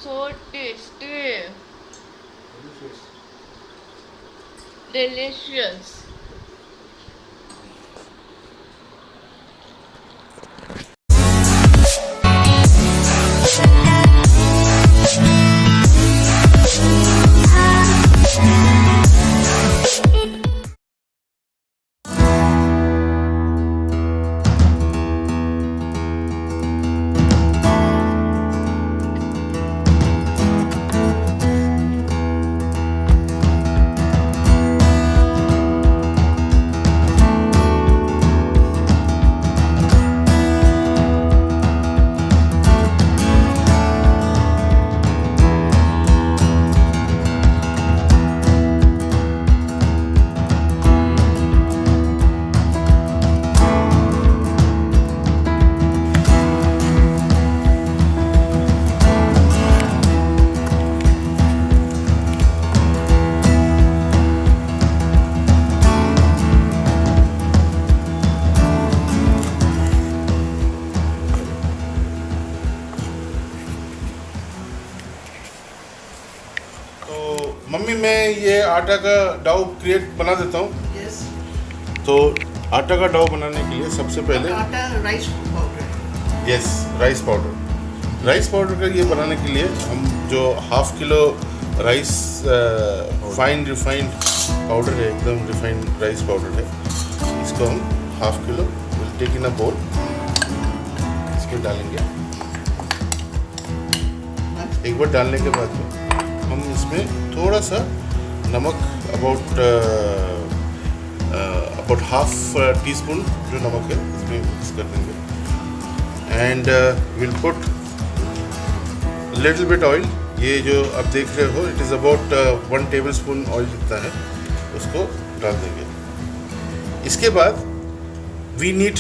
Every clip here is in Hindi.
so tasty. Delicious. मम्मी मैं ये आटा का डाउ क्रिएट बना देता हूँ। यस। तो आटा का डाउ बनाने के लिए सबसे पहले आटा rice powder. Yes, rice powder. Rice powder का ये बनाने के लिए हम जो half kilo rice fine refined powder है, एकदम रिफाइंड राइस पाउडर है, इसको हम हाफ किलो विल टेक इन अ बोल, इसमें डालेंगे। एक बार डालने के बाद में हम इसमें थोड़ा सा नमक अबाउट हाफ टी स्पून जो नमक है इसमें मिक्स कर देंगे। And will put little bit oil. ये जो आप देख रहे हो it is about 1 tablespoon oil जितना है, उसको डाल देंगे। इसके बाद we need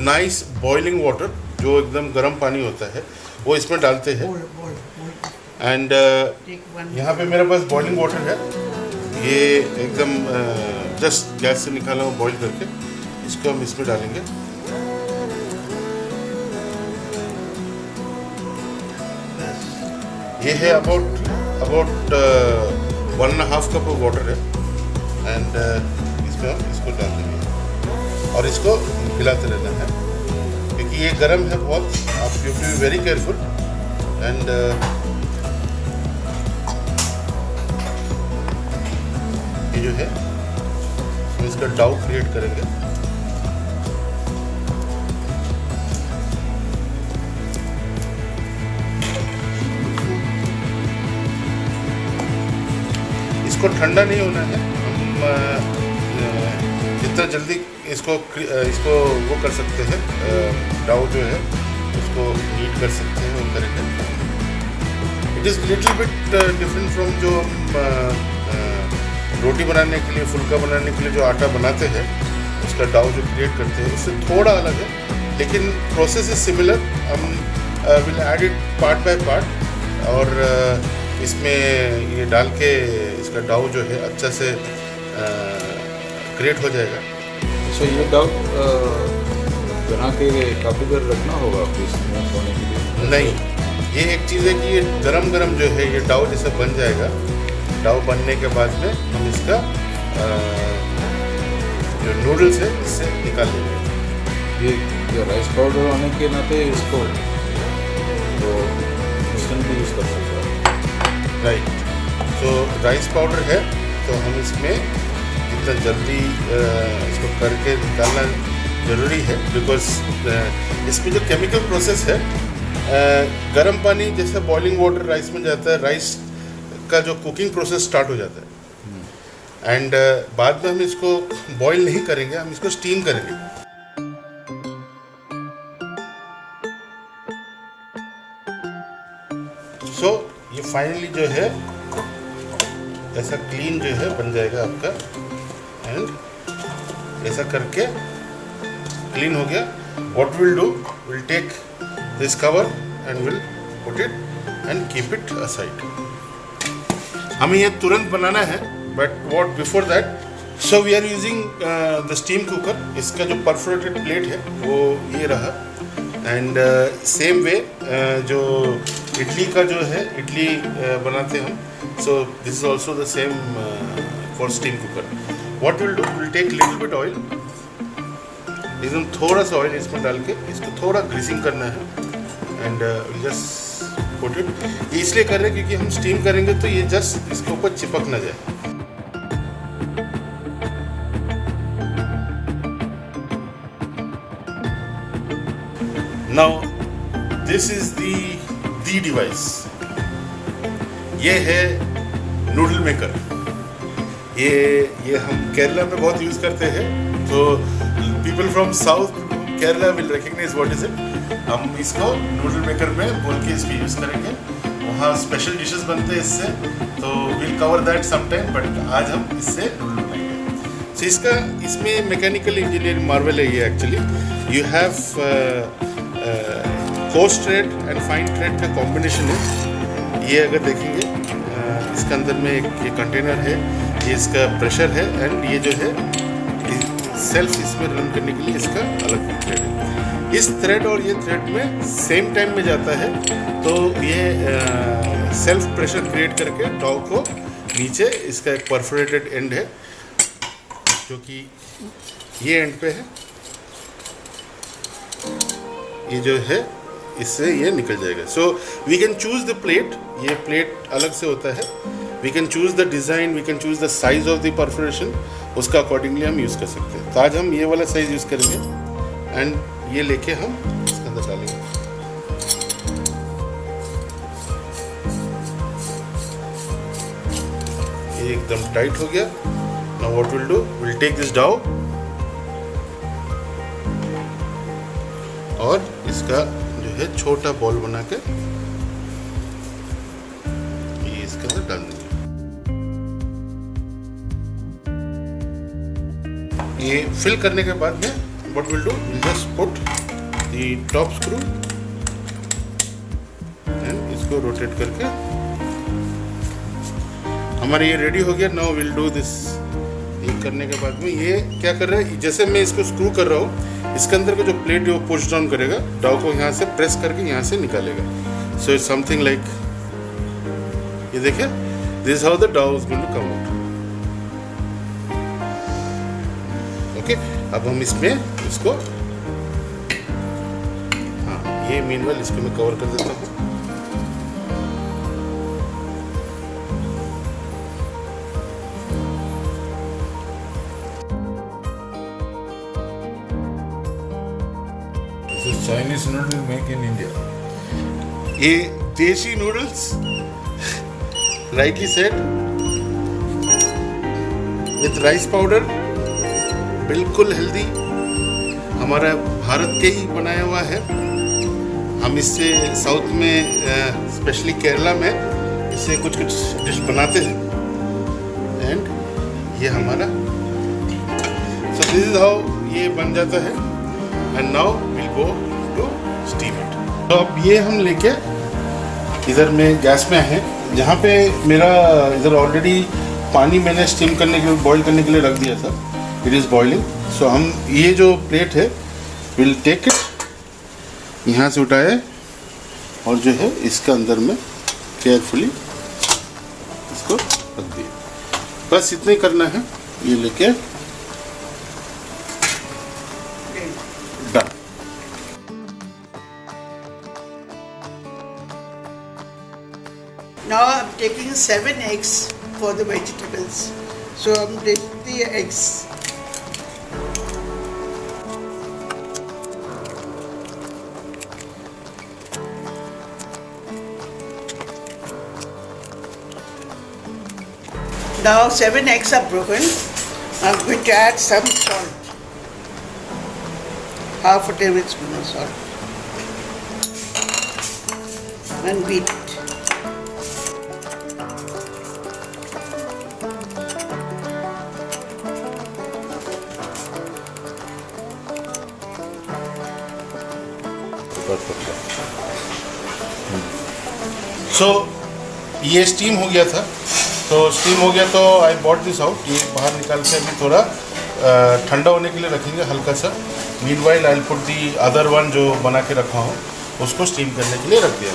nice boiling water, जो एकदम गर्म पानी होता है वो इसमें डालते हैं। एंड यहाँ पे मेरे पास बॉइलिंग वाटर है, ये एकदम जस्ट गैस से निकाला हुआ बॉईल करके इसको हम इसमें डालेंगे। ये है अबाउट 1.5 कप वाटर है। एंड इसमें हम इसको डाल देंगे और इसको हिलाते रहना है, क्योंकि ये गर्म है बहुत। आप you be very careful. And ये जो है हम इसका डाउ क्रिएट करेंगे। इसको ठंडा नहीं होना है। हम जितना जल्दी इसको वो कर सकते हैं, डाउ जो है उसको हीट कर सकते हैं, वो करेंगे। It is little bit different from जो रोटी बनाने के लिए, फुल्का बनाने के लिए जो आटा बनाते हैं, उसका डाउ जो क्रिएट करते हैं उससे थोड़ा अलग है, लेकिन प्रोसेस इज सिमिलर। हम will add it part by part और इसमें ये डाल के इसका डाउ जो है अच्छा से क्रिएट हो जाएगा। अच्छा, ये डाउ बना के काफ़ी देर रखना होगा इसमें होने के लिए? नहीं, ये एक चीज़ है कि ये गरम जो है ये डाउ जैसे बन जाएगा। डाउ बनने के बाद में हम इसका जो नूडल्स है इससे निकाल लेंगे। ये राइस पाउडर होने के नाते इसको तो इंस्टेंट भी यूज़ कर सकते हैं। राइट। तो राइस पाउडर है तो हम इसमें जितना जल्दी इसको करके निकालना ज़रूरी है, बिकॉज इसमें जो केमिकल प्रोसेस है, गर्म पानी जैसे बॉइलिंग वाटर राइस में जाता है, राइस का जो कुकिंग प्रोसेस स्टार्ट हो जाता है। एंड बाद में हम इसको बॉईल नहीं करेंगे, हम इसको स्टीम करेंगे। सो ये फाइनली जो है ऐसा क्लीन जो है बन जाएगा आपका। एंड ऐसा करके क्लीन हो गया। What will do, will take this cover and will put it and keep it aside. हमें ये तुरंत बनाना है, but what before that, so we are using the steam cooker. इसका जो परफोरेटेड प्लेट है वो ये रहा। एंड सेम वे जो इडली का जो है इडली बनाते हम, so this is also the same for steam cooker. What will do, will take little bit oil, एकदम थोड़ा सा ऑयल इसमें डाल के इसको थोड़ा ग्रीसिंग करना है एंड जस्ट पुट इट. इसलिए कर रहे हैं क्योंकि हम स्टीम करेंगे तो ये जस्ट इसके ऊपर चिपक ना जाए. Now this is the device. ये है नूडल मेकर. ये हम केरला में बहुत यूज़ करते हैं, तो people from south Kerala will recognise what is it. हम इसको नूडल मेकर में बोल के इसको यूज़ करेंगे. वहाँ स्पेशल डिशेस बनते हैं इससे, तो will cover that some time, but आज हम इससे नूडल बनाएंगे. सो इसमें मैकेनिकल इंजीनियरिंग मार्वल है ये actually. You have course thread and fine thread का कॉम्बिनेशन है ये. अगर देखेंगे इसके अंदर में एक ये कंटेनर है, ये इसका प्रेशर है एंड ये जो है सेल्फ इसमें रन करने के लिए इसका अलग थ्रेड है. इस थ्रेड और ये थ्रेड में सेम टाइम में जाता है, तो ये सेल्फ प्रेशर क्रिएट करके डॉ को नीचे इसका एक परफोरेटेड एंड है जो कि ये एंड पे है. ये जो है इससे ये निकल जाएगा. So we can choose the plate. ये प्लेट अलग से होता है. We can choose the design, we can choose the size of the perforation. उसका अकॉर्डिंगली हम यूज़ कर सकते हैं. तो आज हम ये वाला साइज यूज़ करेंगे एंड ये लेके हम इसके अंदर डालेंगे. ये एकदम टाइट हो गया. Now what will do, will take this dough और इसका जो है छोटा बॉल बना के ये इसके अंदर डाल देंगे. ये फिल करने के बाद में what we'll do, we'll just put the top screw and इसको रोटेट करके हमारा ये रेडी हो गया. Now will do this. ये करने के बाद में ये क्या कर रहा है, जैसे मैं इसको स्क्रू कर रहा हूँ, इसके अंदर का जो प्लेट है वो पुश डाउन करेगा, डाउ को यहाँ से प्रेस करके यहाँ से निकालेगा. सो इट्स समथिंग लाइक, ये देखिए, this how the dough is going to come out. Okay, अब हम इसमें इसको, हाँ, ये मीनवाइल इसको मैं कवर कर देता हूँ. Chinese noodle make in India. ये देशी noodles, rightly said, with rice powder, बिल्कुल हेल्दी, हमारा भारत के ही बनाया हुआ है. हम इससे साउथ में स्पेशली केरला में इससे कुछ डिश बनाते हैं एंड ये हमारा, सो दिस इज हाउ ये बन जाता है. And now will go to steam it. तो अब ये हम लेके इधर में गैस में है, जहाँ पे मेरा इधर ऑलरेडी पानी मैंने स्टीम करने के लिए, बॉईल करने के लिए रख दिया था. It is boiling. सो हम ये जो प्लेट है विल टेक इट, यहाँ से उठाए और जो है इसके अंदर में केयरफुली इसको रख दिए. बस इतना ही करना है. ये लेके done. Now I'm taking 7 eggs for the vegetables. So I'm taking the eggs. Now 7 eggs are broken. I'm going to add some salt. Half a tablespoon of salt. And beat it. सो ये स्टीम हो गया था. तो स्टीम हो गया तो आई बॉट दिस आउट. ये बाहर निकाल के अभी थोड़ा ठंडा होने के लिए रखेंगे हल्का सा. Meanwhile I put the other one जो बना के रखा हूँ उसको स्टीम करने के लिए रख दिया.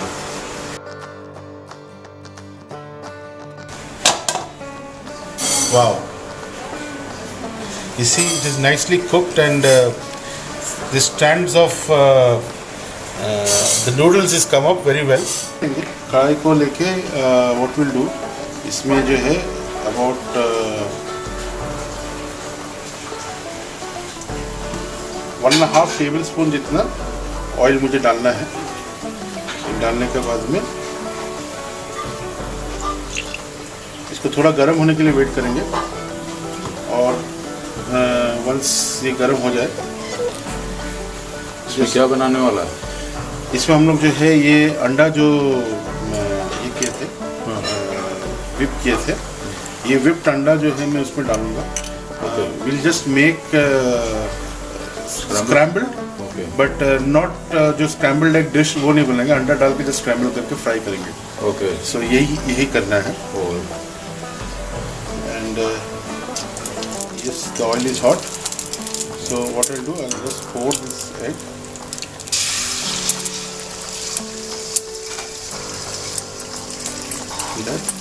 Wow. You see, it is nicely cooked and the strands of the noodles is come up very well. कढ़ाई को लेके what we'll do, इसमें जो है about 1.5 tablespoon जितना ऑयल मुझे डालना है. डालने के बाद में इसको थोड़ा गर्म होने के लिए वेट करेंगे और वंस ये गर्म हो जाए इसमें क्या बनाने वाला है? इसमें हम लोग जो है ये अंडा जो ये किए थे विप किए थे, ये विप्ड अंडा जो है मैं उसमें डालूंगा. Will just make scrambled but not जो स्क्रैम्बल्ड एग डिश वो नहीं बनाएंगे. अंडा डाल के जस्ट स्क्रैम्बल करके फ्राई करेंगे. ओके. सो यही करना है. And yes, the oil is hot. So what I'll do, I'll just pour this egg. See that?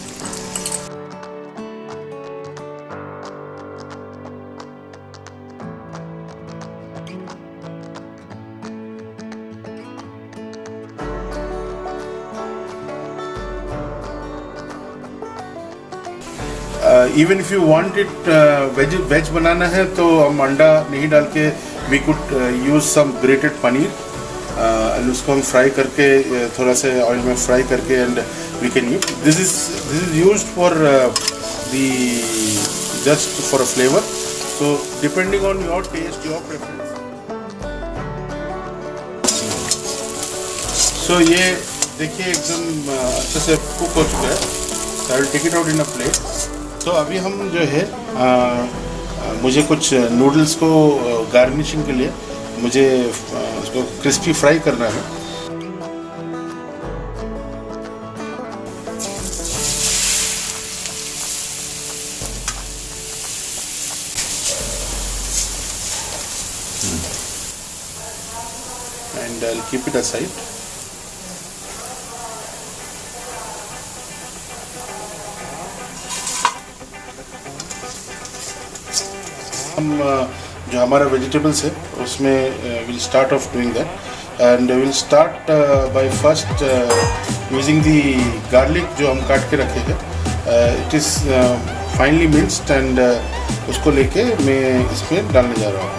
Even if you want it veg बनाना है तो हम अंडा नहीं डाल के we could use some grated paneer. उसको हम फ्राई करके थोड़ा सा ऑयल में फ्राई करके and we can use this is used for the just for a flavour. So depending on your taste, your preference. So ये देखिए एकदम अच्छे से कुक हो चुका है. So I will take it out in a plate. तो अभी हम जो है मुझे कुछ नूडल्स को गार्निशिंग के लिए मुझे उसको क्रिस्पी फ्राई करना है. And I will keep it aside. हम जो हमारा वेजिटेबल्स है उसमें will start of doing that and will start by first using the garlic जो हम काट के रखे हैं. It is finally minced and उसको लेके मैं इसमें डालने जा रहा हूँ.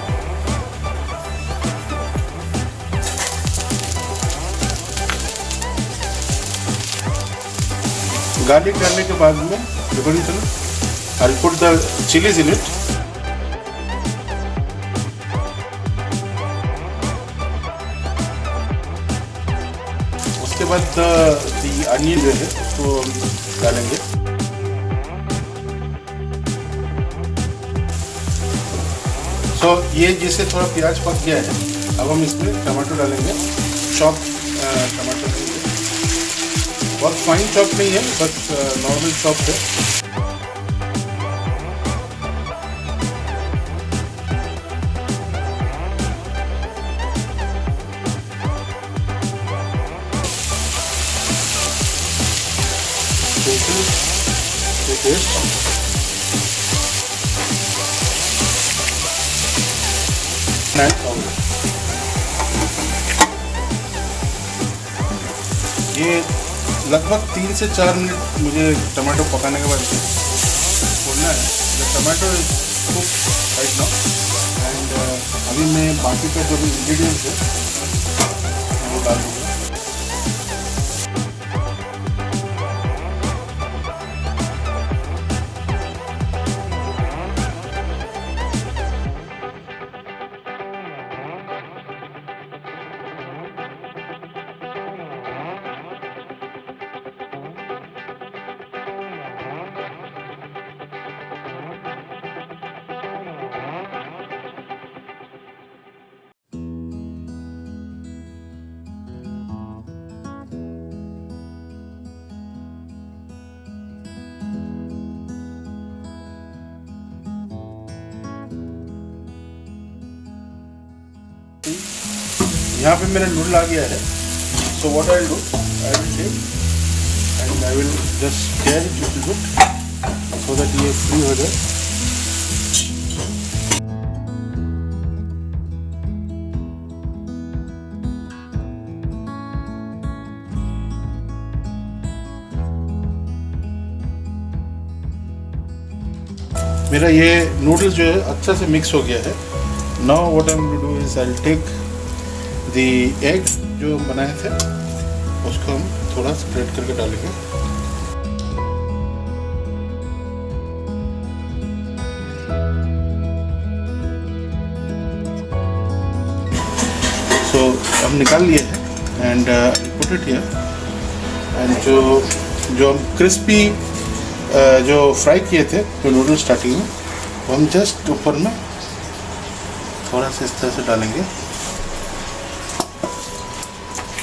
गार्लिक डालने के बाद में I will put the chillies in it. उसके बाद अनियन जो है उसको डालेंगे. सो ये जिससे थोड़ा प्याज पक गया है, अब हम इसमें टमाटो डालेंगे. चॉप टमाटो डालेंगे. बहुत फाइन चॉप नहीं है, बस नॉर्मल चॉप है. ये लगभग 3 से 4 मिनट मुझे टमाटो पकाने के बाद छोड़ना है. Tomato cook right now and अभी मैं बाकी का जो भी इंग्रेडिएंट्स है वो डाल दूँगा. यहाँ पे मेरा नूडल आ गया है. So what I will do, I will take and I will just stir it little bit. So that ये फ्री हो जाए। मेरा ये नूडल्स जो है अच्छा से मिक्स हो गया है। Now what I am to do is I will take the egg जो बनाए थे उसको हम थोड़ा स्प्रेड करके डालेंगे। सो हम निकाल लिए हैं and put it here. And जो हम क्रिस्पी जो फ्राई किए थे जो नूडल्स स्टार्टिंग में वो हम जस्ट ऊपर में थोड़ा सा इस तरह से डालेंगे।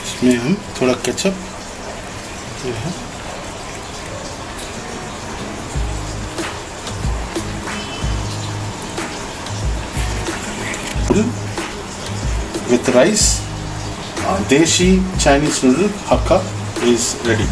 इसमें हम थोड़ा केचप जो है with rice, Deshi Chinese noodle Hakka is ready.